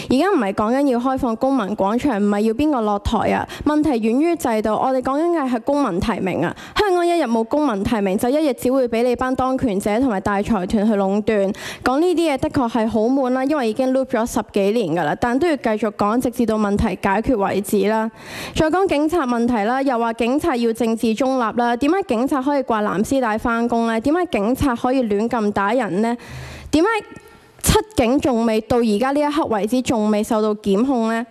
而家唔係講緊要開放公民廣場，唔係要邊個落台啊。問題源於制度，我哋講緊嘅係公民提名啊。香港一日冇公民提名，就一日只會俾你班當權者同埋大財團去壟斷。講呢啲嘢的確係好悶啦，因為已經 loop 咗10幾年㗎啦，但都要繼續講，直至到問題解決為止啦。再講警察問題啦，又話警察要政治中立啦，點解警察可以掛藍絲帶返工呢？點解警察可以亂咁打人呢？點解七警仲未到而家呢一刻為止仲未受到檢控呢？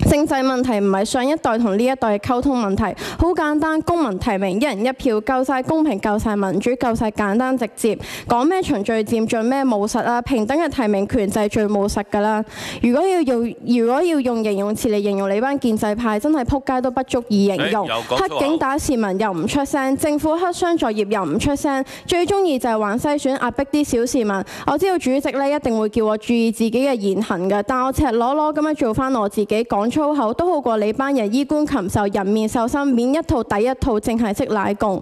政制問題唔係上一代同呢一代嘅溝通問題，好簡單，公民提名，一人一票，夠晒公平，夠晒民主，夠晒簡單直接。講咩循序漸進咩務實啊？平等嘅提名權就係最務實㗎啦。如果要用形容詞嚟形容你班建制派，真係撲街都不足以形容。黑警打市民又唔出聲，政府黑箱作業又唔出聲，最中意就係玩篩選壓迫啲小市民。我知道主席呢一定會叫我注意自己嘅言行㗎，但我赤裸裸咁樣做翻我自己講粗口都好過你班人衣冠禽獸人面獸心，免一套抵一套，淨係識奶共。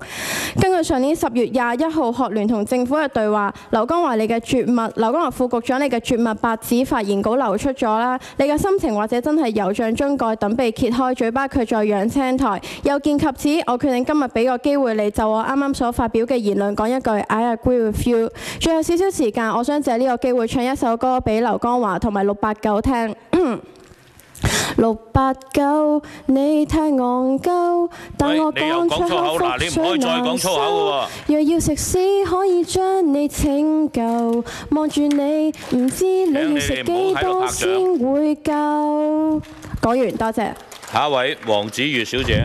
根據上年10月21號學聯同政府嘅對話，劉江華你嘅絕密，劉江華副局長你嘅絕密白紙發言稿流出咗啦。你嘅心情或者真係油醬樽蓋等被揭開，嘴巴卻在養青苔。有見及此，我決定今日俾個機會你就我啱啱所發表嘅言論講一句 I agree with you。最後少少時間，我想借呢個機會唱一首歌俾劉江華同埋689聽。689，你太戇鳩，但我講出口腹水難收。若要食屎，可以將你拯救。望住你，唔知你要食幾多先會夠。講完，多謝。下一位黃子悅小姐。